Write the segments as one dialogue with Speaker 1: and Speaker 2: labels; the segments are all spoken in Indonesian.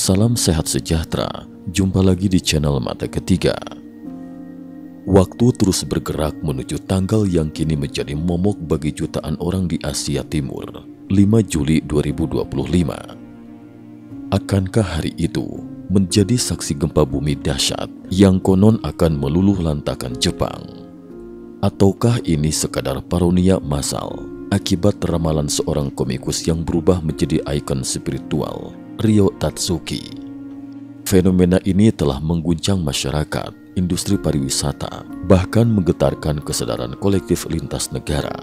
Speaker 1: Salam sehat sejahtera, jumpa lagi di channel Mata Ketiga. Waktu terus bergerak menuju tanggal yang kini menjadi momok bagi jutaan orang di Asia Timur, 5 Juli 2025. Akankah hari itu menjadi saksi gempa bumi dahsyat yang konon akan meluluh lantakan Jepang? Ataukah ini sekadar parodia massal akibat ramalan seorang komikus yang berubah menjadi ikon spiritual, Ryo Tatsuki? Fenomena ini telah mengguncang masyarakat, industri pariwisata, bahkan menggetarkan kesadaran kolektif lintas negara.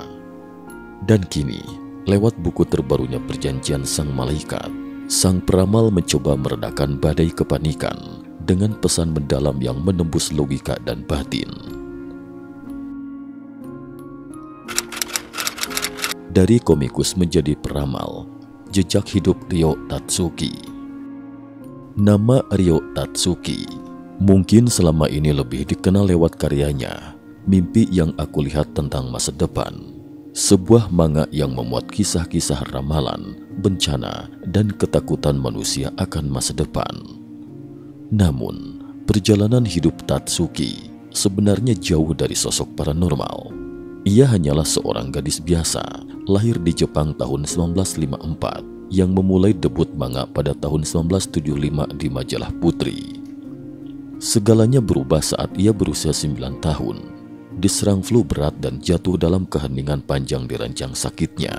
Speaker 1: Dan kini, lewat buku terbarunya Perjanjian Sang Malaikat, sang peramal mencoba meredakan badai kepanikan dengan pesan mendalam yang menembus logika dan batin. Dari komikus menjadi peramal, jejak hidup Ryo Tatsuki. Nama Ryo Tatsuki mungkin selama ini lebih dikenal lewat karyanya Mimpi Yang Aku Lihat Tentang Masa Depan, sebuah manga yang memuat kisah-kisah ramalan, bencana, dan ketakutan manusia akan masa depan. Namun, perjalanan hidup Tatsuki sebenarnya jauh dari sosok paranormal. Ia hanyalah seorang gadis biasa, lahir di Jepang tahun 1954, yang memulai debut manga pada tahun 1975 di majalah Putri. Segalanya berubah saat ia berusia 9 tahun, diserang flu berat dan jatuh dalam keheningan panjang di ranjang sakitnya.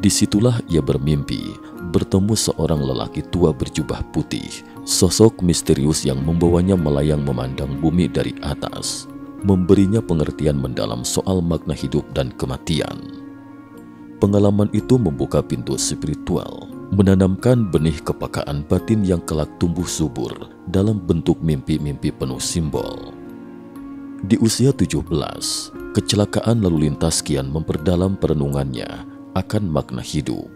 Speaker 1: Disitulah ia bermimpi bertemu seorang lelaki tua berjubah putih, sosok misterius yang membawanya melayang memandang bumi dari atas, memberinya pengertian mendalam soal makna hidup dan kematian. Pengalaman itu membuka pintu spiritual, menanamkan benih kepekaan batin yang kelak tumbuh subur dalam bentuk mimpi-mimpi penuh simbol. Di usia 17, kecelakaan lalu lintas kian memperdalam perenungannya akan makna hidup.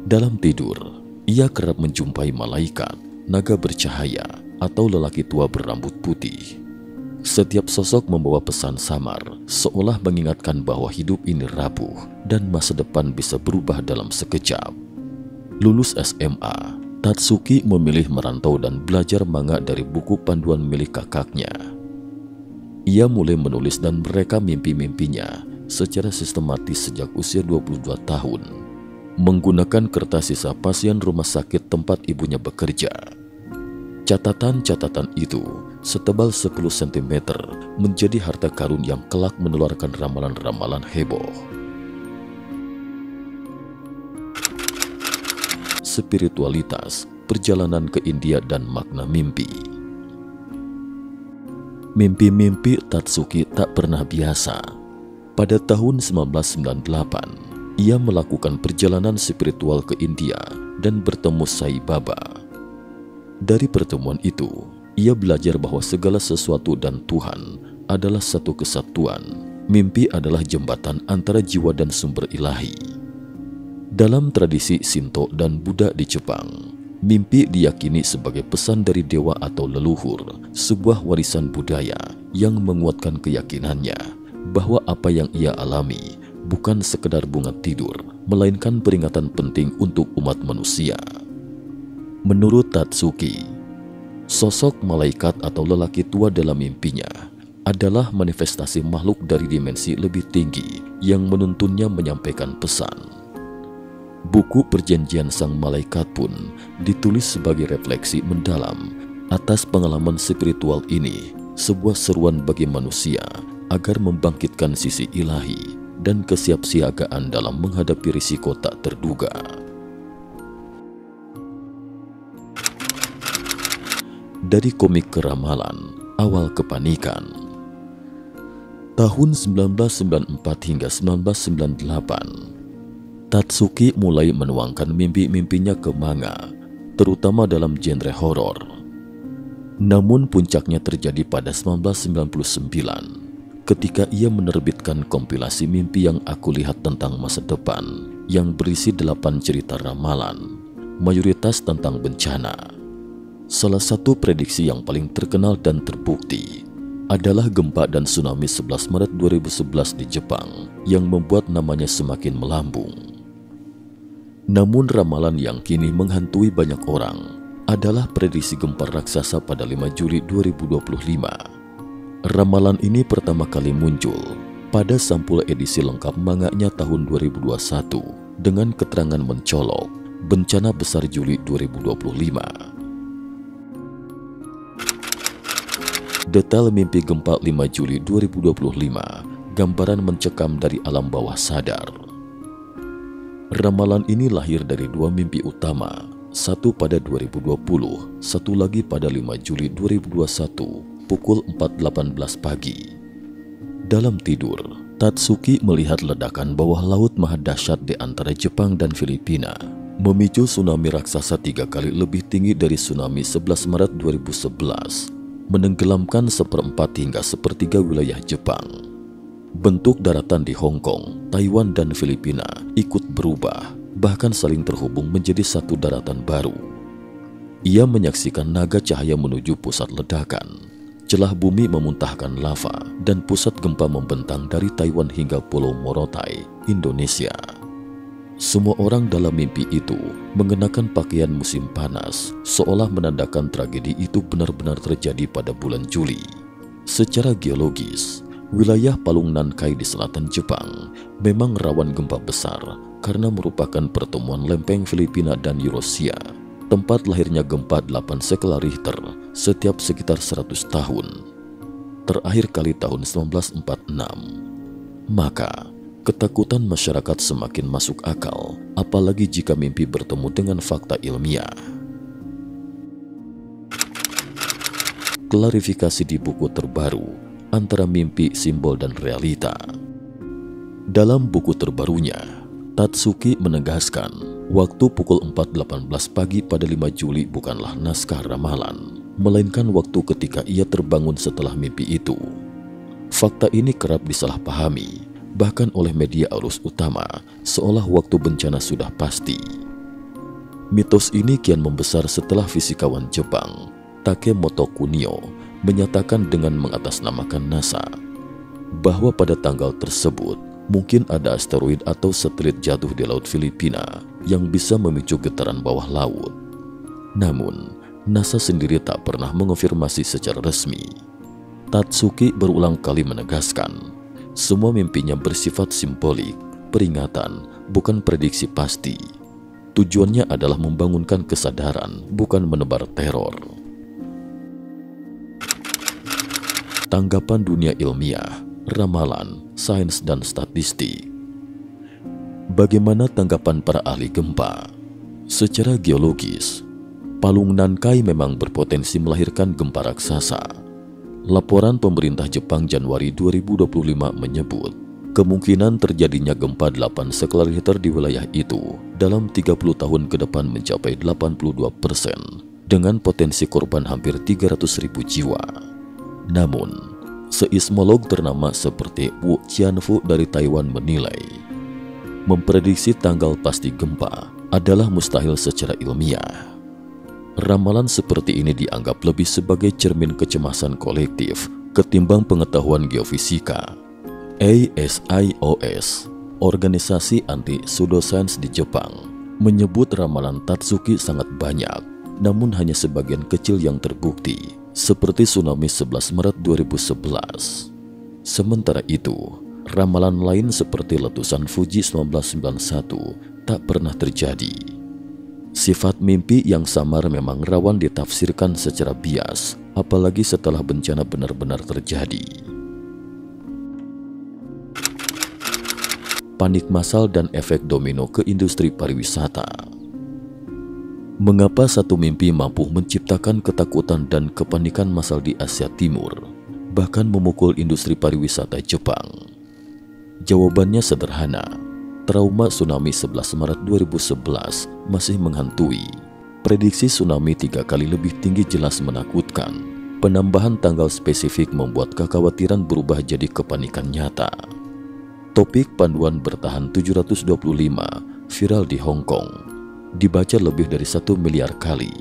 Speaker 1: Dalam tidur, ia kerap menjumpai malaikat, naga bercahaya, atau lelaki tua berambut putih. Setiap sosok membawa pesan samar, seolah mengingatkan bahwa hidup ini rapuh dan masa depan bisa berubah dalam sekejap. Lulus SMA, Tatsuki memilih merantau dan belajar manga dari buku panduan milik kakaknya. Ia mulai menulis dan merekam mimpi-mimpinya secara sistematis sejak usia 22 tahun, menggunakan kertas sisa pasien rumah sakit tempat ibunya bekerja. Catatan-catatan itu setebal 10 cm menjadi harta karun yang kelak menularkan ramalan-ramalan heboh. Spiritualitas, perjalanan ke India dan makna mimpi. Mimpi-mimpi Tatsuki tak pernah biasa. Pada tahun 1998, ia melakukan perjalanan spiritual ke India dan bertemu Sai Baba. Dari pertemuan itu, ia belajar bahwa segala sesuatu dan Tuhan adalah satu kesatuan. Mimpi adalah jembatan antara jiwa dan sumber ilahi. Dalam tradisi Shinto dan Buddha di Jepang, mimpi diyakini sebagai pesan dari dewa atau leluhur, sebuah warisan budaya yang menguatkan keyakinannya bahwa apa yang ia alami bukan sekedar bunga tidur, melainkan peringatan penting untuk umat manusia. Menurut Tatsuki, sosok malaikat atau lelaki tua dalam mimpinya adalah manifestasi makhluk dari dimensi lebih tinggi yang menuntunnya menyampaikan pesan. Buku Perjanjian Sang Malaikat pun ditulis sebagai refleksi mendalam atas pengalaman spiritual ini, sebuah seruan bagi manusia agar membangkitkan sisi ilahi dan kesiapsiagaan dalam menghadapi risiko tak terduga. Dari komik keramalan, Awal Kepanikan. Tahun 1994 hingga 1998, Tatsuki mulai menuangkan mimpi-mimpinya ke manga, terutama dalam genre horor. Namun puncaknya terjadi pada 1999, ketika ia menerbitkan kompilasi Mimpi Yang Aku Lihat Tentang Masa Depan yang berisi 8 cerita ramalan, mayoritas tentang bencana. Salah satu prediksi yang paling terkenal dan terbukti adalah gempa dan tsunami 11 Maret 2011 di Jepang yang membuat namanya semakin melambung. Namun ramalan yang kini menghantui banyak orang adalah prediksi gempa raksasa pada 5 Juli 2025. Ramalan ini pertama kali muncul pada sampul edisi lengkap manganya tahun 2021 dengan keterangan mencolok bencana besar Juli 2025. Detail mimpi gempa 5 Juli 2025, gambaran mencekam dari alam bawah sadar. Ramalan ini lahir dari dua mimpi utama, satu pada 2020, satu lagi pada 5 Juli 2021 pukul 4.18 pagi. Dalam tidur, Tatsuki melihat ledakan bawah laut maha dahsyat di antara Jepang dan Filipina, memicu tsunami raksasa 3 kali lebih tinggi dari tsunami 11 Maret 2011, menenggelamkan 1/4 hingga 1/3 wilayah Jepang. Bentuk daratan di Hong Kong, Taiwan, dan Filipina ikut berubah, bahkan saling terhubung menjadi satu daratan baru. Ia menyaksikan naga cahaya menuju pusat ledakan. Celah bumi memuntahkan lava dan pusat gempa membentang dari Taiwan hingga Pulau Morotai, Indonesia. Semua orang dalam mimpi itu mengenakan pakaian musim panas, seolah menandakan tragedi itu benar-benar terjadi pada bulan Juli. Secara geologis, wilayah Palung Nankai di selatan Jepang memang rawan gempa besar karena merupakan pertemuan lempeng Filipina dan Eurasia, tempat lahirnya gempa 8 skala Richter setiap sekitar 100 tahun. Terakhir kali tahun 1946. Maka, ketakutan masyarakat semakin masuk akal, apalagi jika mimpi bertemu dengan fakta ilmiah. Klarifikasi di buku terbaru antara mimpi, simbol, dan realita. Dalam buku terbarunya, Tatsuki menegaskan waktu pukul 4.18 pagi pada 5 Juli bukanlah naskah ramalan, melainkan waktu ketika ia terbangun setelah mimpi itu. Fakta ini kerap disalahpahami, bahkan oleh media arus utama, seolah waktu bencana sudah pasti. Mitos ini kian membesar setelah fisikawan Jepang, Takemoto Kunio, menyatakan dengan mengatasnamakan NASA bahwa pada tanggal tersebut mungkin ada asteroid atau satelit jatuh di Laut Filipina yang bisa memicu getaran bawah laut. Namun, NASA sendiri tak pernah mengonfirmasi secara resmi. Tatsuki berulang kali menegaskan, semua mimpinya bersifat simbolik, peringatan, bukan prediksi pasti. Tujuannya adalah membangunkan kesadaran, bukan menebar teror. Tanggapan dunia ilmiah, ramalan, sains, dan statistik. Bagaimana tanggapan para ahli gempa? Secara geologis, Palung Nankai memang berpotensi melahirkan gempa raksasa. Laporan pemerintah Jepang Januari 2025 menyebut kemungkinan terjadinya gempa 8 skala Richter di wilayah itu dalam 30 tahun ke depan mencapai 82%, dengan potensi korban hampir 300.000 jiwa. Namun, seismolog ternama seperti Wu Qianfu dari Taiwan menilai, memprediksi tanggal pasti gempa adalah mustahil secara ilmiah. Ramalan seperti ini dianggap lebih sebagai cermin kecemasan kolektif ketimbang pengetahuan geofisika. ASIOS, organisasi anti pseudoscience di Jepang, menyebut ramalan Tatsuki sangat banyak, namun hanya sebagian kecil yang terbukti, seperti tsunami 11 Maret 2011. Sementara itu, ramalan lain seperti letusan Fuji 1991 tak pernah terjadi. Sifat mimpi yang samar memang rawan ditafsirkan secara bias, apalagi setelah bencana benar-benar terjadi. Panik massal dan efek domino ke industri pariwisata. Mengapa satu mimpi mampu menciptakan ketakutan dan kepanikan massal di Asia Timur, bahkan memukul industri pariwisata Jepang? Jawabannya sederhana. Trauma tsunami 11 Maret 2011 masih menghantui. Prediksi tsunami 3 kali lebih tinggi jelas menakutkan. Penambahan tanggal spesifik membuat kekhawatiran berubah jadi kepanikan nyata. Topik panduan bertahan 725 viral di Hong Kong, dibaca lebih dari 1 miliar kali.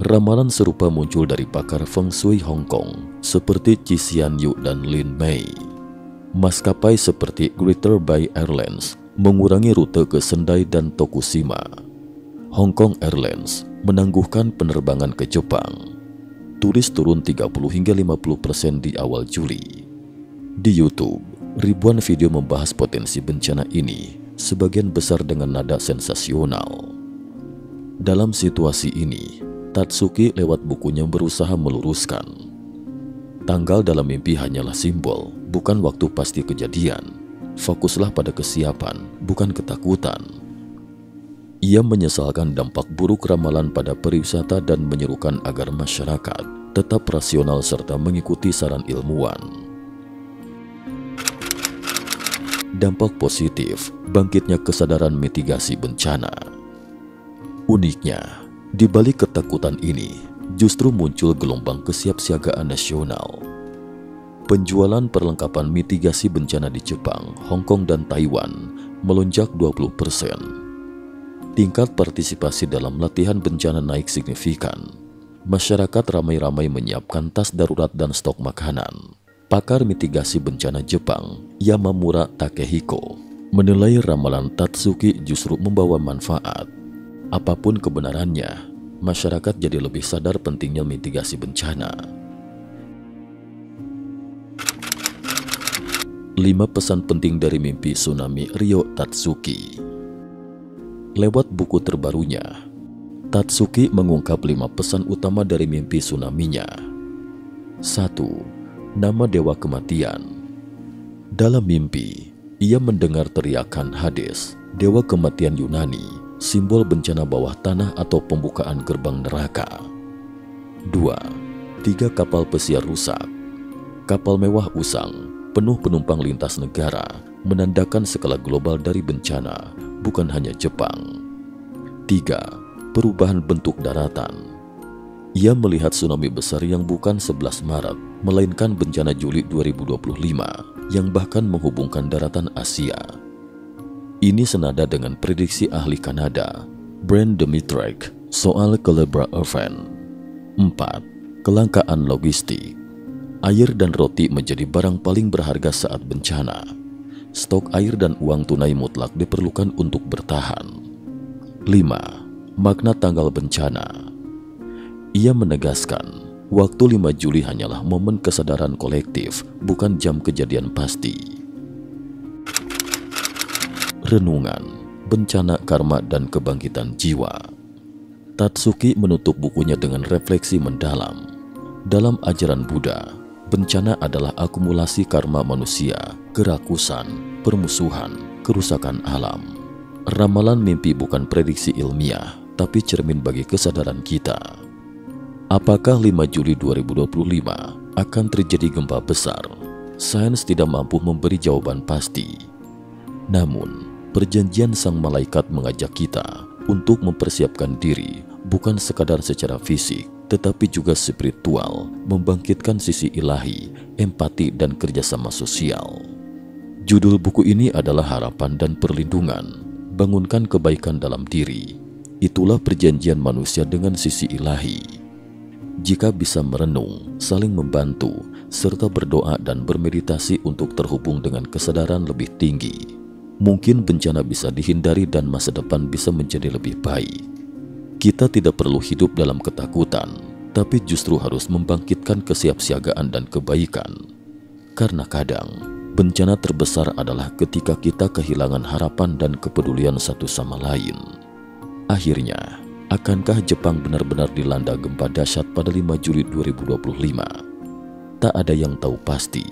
Speaker 1: Ramalan serupa muncul dari pakar Feng Shui Hong Kong seperti Chi Xian Yu dan Lin Mei. Maskapai seperti Greater Bay Airlines mengurangi rute ke Sendai dan Tokushima. Hong Kong Airlines menangguhkan penerbangan ke Jepang. Turis turun 30 hingga 50% di awal Juli. Di YouTube, ribuan video membahas potensi bencana ini, sebagian besar dengan nada sensasional. Dalam situasi ini, Tatsuki lewat bukunya berusaha meluruskan. Tanggal dalam mimpi hanyalah simbol, bukan waktu pasti kejadian. Fokuslah pada kesiapan, bukan ketakutan. Ia menyesalkan dampak buruk ramalan pada pariwisata dan menyerukan agar masyarakat tetap rasional serta mengikuti saran ilmuwan. Dampak positif, bangkitnya kesadaran mitigasi bencana. Uniknya, di balik ketakutan ini, justru muncul gelombang kesiapsiagaan nasional. Penjualan perlengkapan mitigasi bencana di Jepang, Hong Kong, dan Taiwan melonjak 20%. Tingkat partisipasi dalam latihan bencana naik signifikan. Masyarakat ramai-ramai menyiapkan tas darurat dan stok makanan. Pakar mitigasi bencana Jepang, Yamamura Takehiko, menilai ramalan Tatsuki justru membawa manfaat. Apapun kebenarannya, masyarakat jadi lebih sadar pentingnya mitigasi bencana. 5 pesan penting dari mimpi tsunami Ryo Tatsuki. Lewat buku terbarunya, Tatsuki mengungkap 5 pesan utama dari mimpi tsunaminya. 1. Nama dewa kematian. Dalam mimpi, ia mendengar teriakan Hades, dewa kematian Yunani, simbol bencana bawah tanah atau pembukaan gerbang neraka. 2. 3 kapal pesiar rusak. Kapal mewah usang, penuh penumpang lintas negara, menandakan skala global dari bencana, bukan hanya Jepang. 3. Perubahan bentuk daratan. Ia melihat tsunami besar yang bukan 11 Maret, melainkan bencana Juli 2025 yang bahkan menghubungkan daratan Asia. Ini senada dengan prediksi ahli Kanada, Brent Dimitrek, soal Calebra event. 4. Kelangkaan logistik. Air dan roti menjadi barang paling berharga saat bencana. Stok air dan uang tunai mutlak diperlukan untuk bertahan. 5. Makna tanggal bencana. Ia menegaskan, waktu 5 Juli hanyalah momen kesadaran kolektif, bukan jam kejadian pasti. Renungan, bencana, karma, dan kebangkitan jiwa. Tatsuki menutup bukunya dengan refleksi mendalam. Dalam ajaran Buddha, bencana adalah akumulasi karma manusia, kerakusan, permusuhan, kerusakan alam. Ramalan mimpi bukan prediksi ilmiah, tapi cermin bagi kesadaran kita. Apakah 5 Juli 2025 akan terjadi gempa besar? Sains tidak mampu memberi jawaban pasti. Namun, perjanjian sang malaikat mengajak kita untuk mempersiapkan diri, bukan sekadar secara fisik, tetapi juga spiritual, membangkitkan sisi ilahi, empati, dan kerjasama sosial. Judul buku ini adalah Harapan dan Perlindungan, bangunkan kebaikan dalam diri. Itulah perjanjian manusia dengan sisi ilahi. Jika bisa merenung, saling membantu, serta berdoa dan bermeditasi untuk terhubung dengan kesadaran lebih tinggi, mungkin bencana bisa dihindari dan masa depan bisa menjadi lebih baik. Kita tidak perlu hidup dalam ketakutan, tapi justru harus membangkitkan kesiapsiagaan dan kebaikan. Karena kadang, bencana terbesar adalah ketika kita kehilangan harapan dan kepedulian satu sama lain. Akhirnya, akankah Jepang benar-benar dilanda gempa dahsyat pada 5 Juli 2025? Tak ada yang tahu pasti,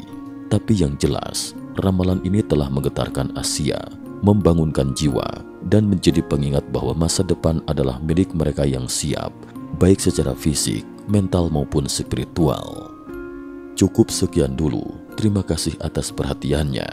Speaker 1: tapi yang jelas, ramalan ini telah menggetarkan Asia, membangunkan jiwa, dan menjadi pengingat bahwa masa depan adalah milik mereka yang siap, baik secara fisik, mental maupun spiritual. Cukup sekian dulu, terima kasih atas perhatiannya.